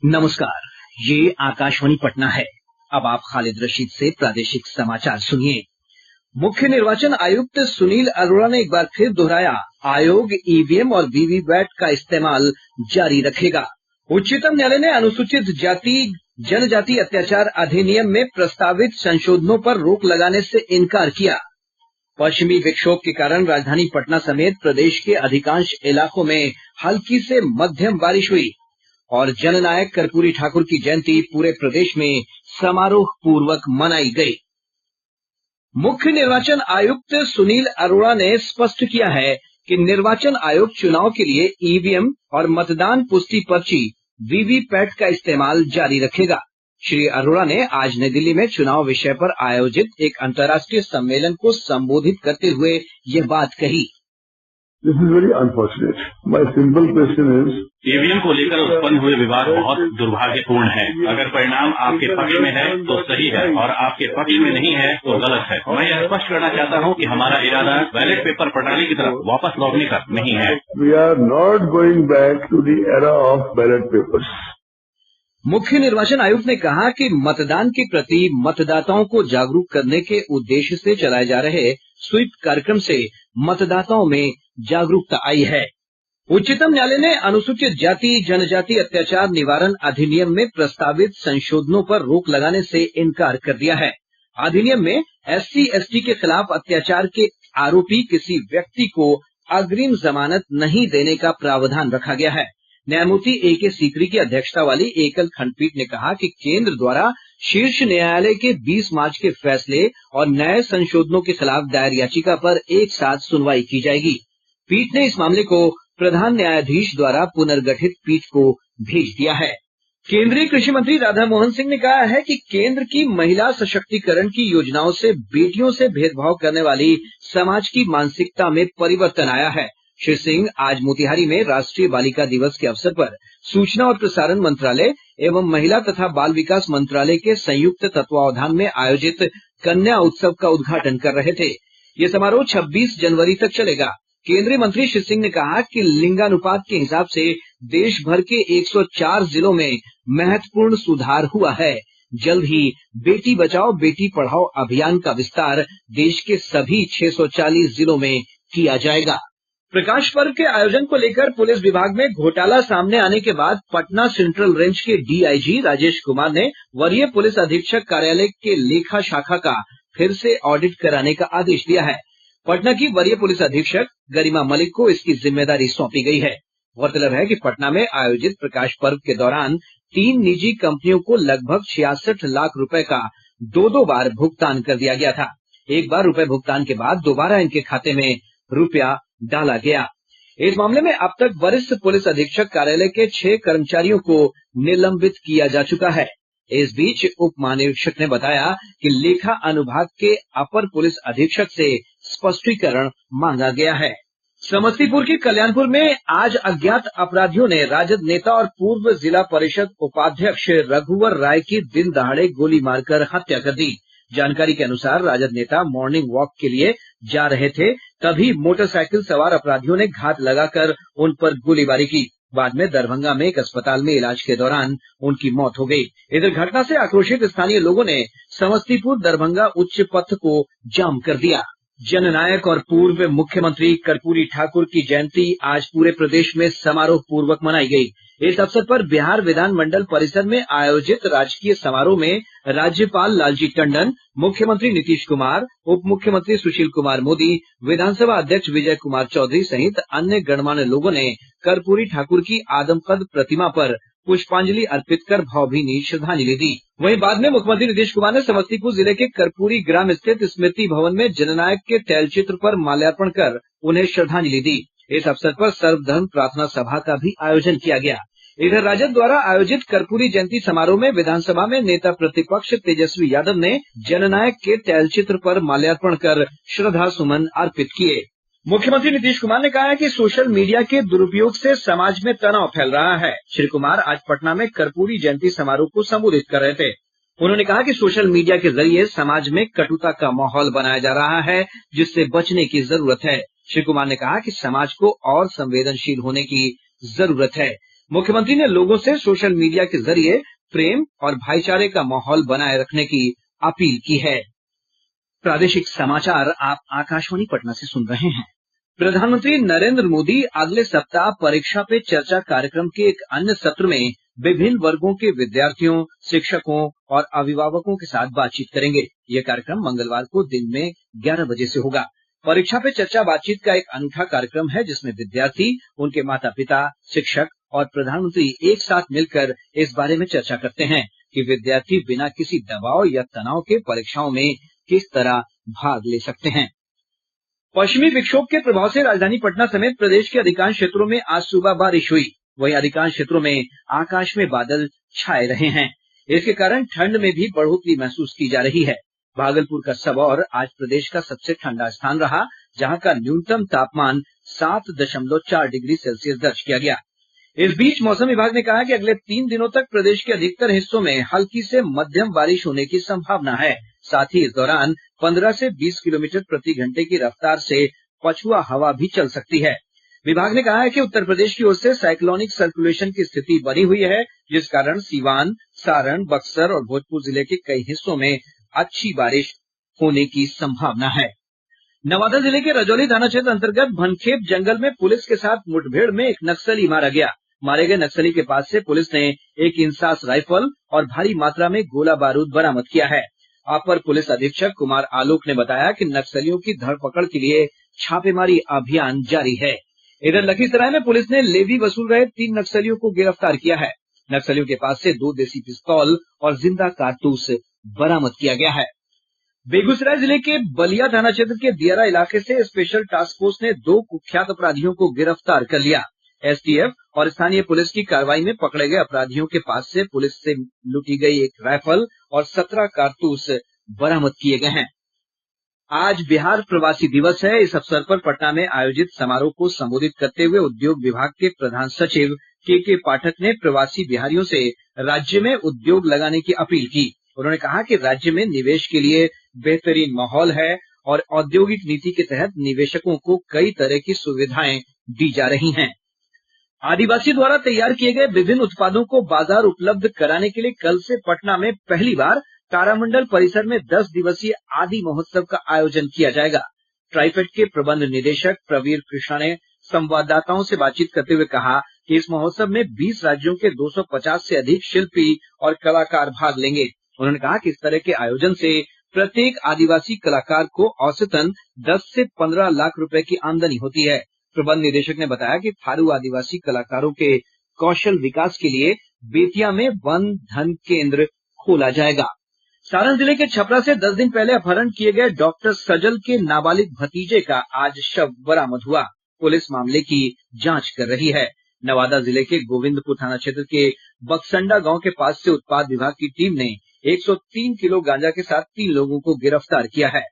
नमस्कार, ये आकाशवाणी पटना है। अब आप खालिद रशीद से प्रादेशिक समाचार सुनिए। मुख्य निर्वाचन आयुक्त सुनील अरोड़ा ने एक बार फिर दोहराया, आयोग ईवीएम और वीवीपैट का इस्तेमाल जारी रखेगा। उच्चतम न्यायालय ने अनुसूचित जाति जनजाति अत्याचार अधिनियम में प्रस्तावित संशोधनों पर रोक लगाने से इनकार किया। पश्चिमी विक्षोभ के कारण राजधानी पटना समेत प्रदेश के अधिकांश इलाकों में हल्की से मध्यम बारिश हुई और जननायक कर्पूरी ठाकुर की जयंती पूरे प्रदेश में समारोह पूर्वक मनाई गई। मुख्य निर्वाचन आयुक्त सुनील अरोड़ा ने स्पष्ट किया है कि निर्वाचन आयोग चुनाव के लिए ईवीएम और मतदान पुष्टि पर्ची वीवीपैट का इस्तेमाल जारी रखेगा। श्री अरोड़ा ने आज नई दिल्ली में चुनाव विषय पर आयोजित एक अंतर्राष्ट्रीय सम्मेलन को संबोधित करते हुए यह बात कही। This is very unfortunate. My simple question is, EVM को लेकर उत्पन्न हुए विवाद बहुत दुर्भाग्यपूर्ण है। अगर परिणाम आपके पक्ष में है तो सही है और आपके पक्ष में नहीं है तो गलत है। मैं यह स्पष्ट करना चाहता हूं कि हमारा इरादा बैलेट पेपर प्रणाली की तरफ वापस लौटने का नहीं है। We are not going back to the era of ballot papers. मुख्य निर्वाचन आयुक्त ने कहा कि मतदान के प्रति मतदाताओं को जागरूक करने के उद्देश्य से चलाए जा रहे स्वीप कार्यक्रम से मतदाताओं में जागरूकता आई है। उच्चतम न्यायालय ने अनुसूचित जाति जनजाति अत्याचार निवारण अधिनियम में प्रस्तावित संशोधनों पर रोक लगाने से इनकार कर दिया है। अधिनियम में SC/ST के खिलाफ अत्याचार के आरोपी किसी व्यक्ति को अग्रिम जमानत नहीं देने का प्रावधान रखा गया है। न्यायमूर्ति A.K. सीकरी की अध्यक्षता वाली एकल खंडपीठ ने कहा कि केंद्र द्वारा शीर्ष न्यायालय के 20 मार्च के फैसले और नए संशोधनों के खिलाफ दायर याचिका पर एक साथ सुनवाई की जाएगी। पीठ ने इस मामले को प्रधान न्यायाधीश द्वारा पुनर्गठित पीठ को भेज दिया है। केंद्रीय कृषि मंत्री राधा मोहन सिंह ने कहा है कि केंद्र की महिला सशक्तिकरण की योजनाओं से बेटियों से भेदभाव करने वाली समाज की मानसिकता में परिवर्तन आया है। श्री सिंह आज मोतिहारी में राष्ट्रीय बालिका दिवस के अवसर पर सूचना और प्रसारण मंत्रालय एवं महिला तथा बाल विकास मंत्रालय के संयुक्त तत्वावधान में आयोजित कन्या उत्सव का उद्घाटन कर रहे थे। ये समारोह 26 जनवरी तक चलेगा। केंद्रीय मंत्री श्री सिंह ने कहा कि लिंगानुपात के हिसाब से देश भर के 104 जिलों में महत्वपूर्ण सुधार हुआ है। जल्द ही बेटी बचाओ बेटी पढ़ाओ अभियान का विस्तार देश के सभी 640 जिलों में किया जाएगा। प्रकाश पर्व के आयोजन को लेकर पुलिस विभाग में घोटाला सामने आने के बाद पटना सेंट्रल रेंज के डीआईजी राजेश कुमार ने वरीय पुलिस अधीक्षक कार्यालय के लेखा शाखा का फिर से ऑडिट कराने का आदेश दिया है। पटना की वरीय पुलिस अधीक्षक गरिमा मलिक को इसकी जिम्मेदारी सौंपी गई है। गौरतलब है कि पटना में आयोजित प्रकाश पर्व के दौरान 3 निजी कंपनियों को लगभग 66 लाख रुपए का 2 बार भुगतान कर दिया गया था। एक बार रुपए भुगतान के बाद दोबारा इनके खाते में रुपया डाला गया। इस मामले में अब तक वरिष्ठ पुलिस अधीक्षक कार्यालय के 6 कर्मचारियों को निलंबित किया जा चुका है। इस बीच उप महानिरीक्षक ने बताया कि लेखा अनुभाग के अपर पुलिस अधीक्षक से स्पष्टीकरण मांगा गया है। समस्तीपुर के कल्याणपुर में आज अज्ञात अपराधियों ने राजद नेता और पूर्व जिला परिषद उपाध्यक्ष रघुवर राय की दिन दहाड़े गोली मारकर हत्या कर दी। जानकारी के अनुसार राजद नेता मॉर्निंग वॉक के लिए जा रहे थे, तभी मोटरसाइकिल सवार अपराधियों ने घात लगाकर उन पर गोलीबारी की। बाद में दरभंगा में एक अस्पताल में इलाज के दौरान उनकी मौत हो गई। इधर घटना से आक्रोशित स्थानीय लोगों ने समस्तीपुर दरभंगा उच्च पथ को जाम कर दिया। जननायक और पूर्व मुख्यमंत्री कर्पूरी ठाकुर की जयंती आज पूरे प्रदेश में समारोह पूर्वक मनाई गई। इस अवसर पर बिहार विधान मंडल परिसर में आयोजित राजकीय समारोह में राज्यपाल लालजी टंडन, मुख्यमंत्री नीतीश कुमार, उप मुख्यमंत्री सुशील कुमार मोदी, विधानसभा अध्यक्ष विजय कुमार चौधरी सहित अन्य गणमान्य लोगों ने कर्पूरी ठाकुर की आदमकद प्रतिमा पर पुष्पांजलि अर्पित कर भावभीनी श्रद्धांजलि दी। वहीं बाद में मुख्यमंत्री नीतीश कुमार ने समस्तीपुर जिले के कर्पूरी ग्राम स्थित स्मृति भवन में जननायक के तैलचित्र पर माल्यार्पण कर उन्हें श्रद्धांजलि दी। इस अवसर पर सर्वधर्म प्रार्थना सभा का भी आयोजन किया गया। इधर राजद द्वारा आयोजित कर्पूरी जयंती समारोह में विधानसभा में नेता प्रतिपक्ष तेजस्वी यादव ने जननायक के तैलचित्र पर माल्यार्पण कर श्रद्धा सुमन अर्पित किए। मुख्यमंत्री नीतीश कुमार ने कहा है कि सोशल मीडिया के दुरुपयोग से समाज में तनाव फैल रहा है। श्री कुमार आज पटना में कर्पूरी जयंती समारोह को संबोधित कर रहे थे। उन्होंने कहा कि सोशल मीडिया के जरिए समाज में कटुता का माहौल बनाया जा रहा है, जिससे बचने की जरूरत है। श्री कुमार ने कहा कि समाज को और संवेदनशील होने की जरूरत है। मुख्यमंत्री ने लोगों से सोशल मीडिया के जरिए प्रेम और भाईचारे का माहौल बनाए रखने की अपील की है। प्रादेशिक समाचार आप आकाशवाणी पटना से सुन रहे हैं। प्रधानमंत्री नरेंद्र मोदी अगले सप्ताह परीक्षा पे चर्चा कार्यक्रम के एक अन्य सत्र में विभिन्न वर्गों के विद्यार्थियों, शिक्षकों और अभिभावकों के साथ बातचीत करेंगे। यह कार्यक्रम मंगलवार को दिन में 11 बजे से होगा। परीक्षा पे चर्चा बातचीत का एक अनूठा कार्यक्रम है जिसमें विद्यार्थी, उनके माता पिता, शिक्षक और प्रधानमंत्री एक साथ मिलकर इस बारे में चर्चा करते हैं कि विद्यार्थी बिना किसी दबाव या तनाव के परीक्षाओं में किस तरह भाग ले सकते हैं। पश्चिमी विक्षोभ के प्रभाव से राजधानी पटना समेत प्रदेश के अधिकांश क्षेत्रों में आज सुबह बारिश हुई। वहीं अधिकांश क्षेत्रों में आकाश में बादल छाए रहे हैं। इसके कारण ठंड में भी बढ़ोतरी महसूस की जा रही है। भागलपुर का सबौर आज प्रदेश का सबसे ठंडा स्थान रहा, जहां का न्यूनतम तापमान 7.4 डिग्री सेल्सियस दर्ज किया गया। इस बीच मौसम विभाग ने कहा कि अगले 3 दिनों तक प्रदेश के अधिकतर हिस्सों में हल्की से मध्यम बारिश होने की संभावना है। साथ ही इस दौरान 15 से 20 किलोमीटर प्रति घंटे की रफ्तार से पछुआ हवा भी चल सकती है। विभाग ने कहा है कि उत्तर प्रदेश की ओर से साइक्लोनिक सर्कुलेशन की स्थिति बनी हुई है, जिस कारण सीवान, सारण, बक्सर और भोजपुर जिले के कई हिस्सों में अच्छी बारिश होने की संभावना है। नवादा जिले के रजौली थाना क्षेत्र अंतर्गत भनखेप जंगल में पुलिस के साथ मुठभेड़ में एक नक्सली मारा गया। मारे गए नक्सली के पास से पुलिस ने एक इंसास राइफल और भारी मात्रा में गोला बारूद बरामद किया है। अपर पुलिस अधीक्षक कुमार आलोक ने बताया कि नक्सलियों की धरपकड़ के लिए छापेमारी अभियान जारी है। इधर लखीसराय में पुलिस ने लेवी वसूल रहे 3 नक्सलियों को गिरफ्तार किया है। नक्सलियों के पास से 2 देसी पिस्तौल और जिंदा कारतूस बरामद किया गया है। बेगूसराय जिले के बलिया थाना क्षेत्र के दियारा इलाके से स्पेशल टास्क फोर्स ने 2 कुख्यात अपराधियों को गिरफ्तार कर लिया। एसटीएफ और स्थानीय पुलिस की कार्रवाई में पकड़े गए अपराधियों के पास से पुलिस से लूटी गई एक राइफल और 17 कारतूस बरामद किए गए हैं। आज बिहार प्रवासी दिवस है। इस अवसर पर पटना में आयोजित समारोह को संबोधित करते हुए उद्योग विभाग के प्रधान सचिव के पाठक ने प्रवासी बिहारियों से राज्य में उद्योग लगाने की अपील की। उन्होंने कहा कि राज्य में निवेश के लिए बेहतरीन माहौल है और औद्योगिक नीति के तहत निवेशकों को कई तरह की सुविधाएं दी जा रही हैं। आदिवासी द्वारा तैयार किए गए विभिन्न उत्पादों को बाजार उपलब्ध कराने के लिए कल से पटना में पहली बार तारामंडल परिसर में 10 दिवसीय आदि महोत्सव का आयोजन किया जाएगा। ट्राइफेड के प्रबंध निदेशक प्रवीर कृष्णा ने संवाददाताओं से बातचीत करते हुए कहा कि इस महोत्सव में 20 राज्यों के 250 से अधिक शिल्पी और कलाकार भाग लेंगे। उन्होंने कहा कि इस तरह के आयोजन से प्रत्येक आदिवासी कलाकार को औसतन 10 से 15 लाख रुपए की आमदनी होती है। प्रबंध निदेशक ने बताया कि थारू आदिवासी कलाकारों के कौशल विकास के लिए बेतिया में वन धन केंद्र खोला जाएगा। सारण जिले के छपरा से 10 दिन पहले अपहरण किए गए डॉक्टर सजल के नाबालिग भतीजे का आज शव बरामद हुआ। पुलिस मामले की जांच कर रही है। नवादा जिले के गोविंदपुर थाना क्षेत्र के बक्संडा गांव के पास से उत्पाद विभाग की टीम ने 103 किलो गांजा के साथ 3 लोगों को गिरफ्तार किया है।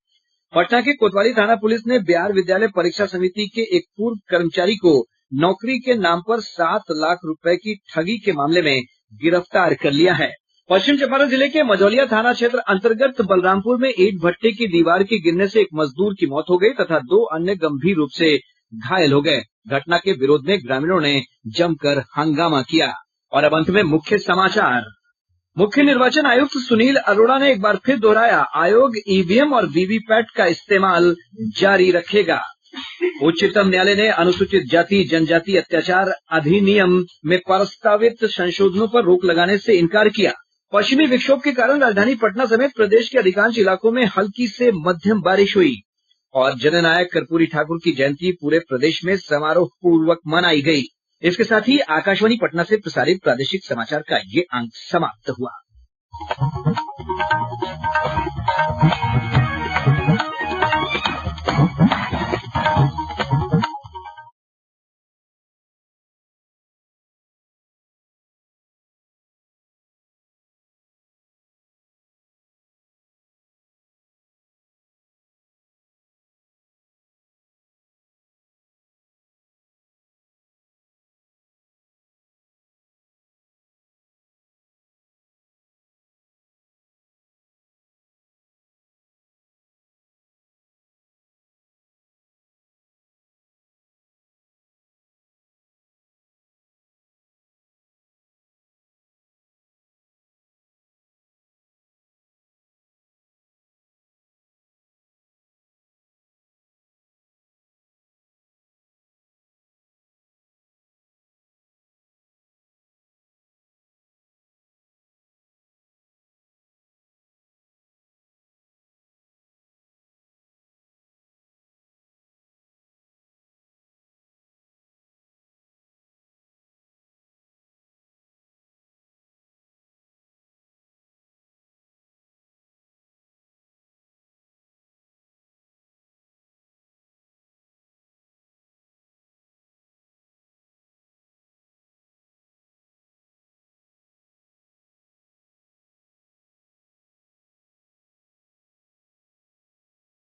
पटना के कोतवाली थाना पुलिस ने बिहार विद्यालय परीक्षा समिति के एक पूर्व कर्मचारी को नौकरी के नाम पर 7 लाख रुपए की ठगी के मामले में गिरफ्तार कर लिया है। पश्चिम चंपारण जिले के मझौलिया थाना क्षेत्र अंतर्गत बलरामपुर में ईंट भट्टे की दीवार के गिरने से एक मजदूर की मौत हो गई तथा 2 अन्य गंभीर रूप से घायल हो गए। घटना के विरोध में ग्रामीणों ने जमकर हंगामा किया। और अब अंत में मुख्य समाचार। मुख्य निर्वाचन आयुक्त सुनील अरोड़ा ने एक बार फिर दोहराया, आयोग ईवीएम और वीवीपैट का इस्तेमाल जारी रखेगा। उच्चतम न्यायालय ने अनुसूचित जाति जनजाति अत्याचार अधिनियम में प्रस्तावित संशोधनों पर रोक लगाने से इनकार किया। पश्चिमी विक्षोभ के कारण राजधानी पटना समेत प्रदेश के अधिकांश इलाकों में हल्की से मध्यम बारिश हुई। और जननायक कर्पूरी ठाकुर की जयंती पूरे प्रदेश में समारोह पूर्वक मनाई गई। इसके साथ ही आकाशवाणी पटना से प्रसारित प्रादेशिक समाचार का ये अंक समाप्त हुआ।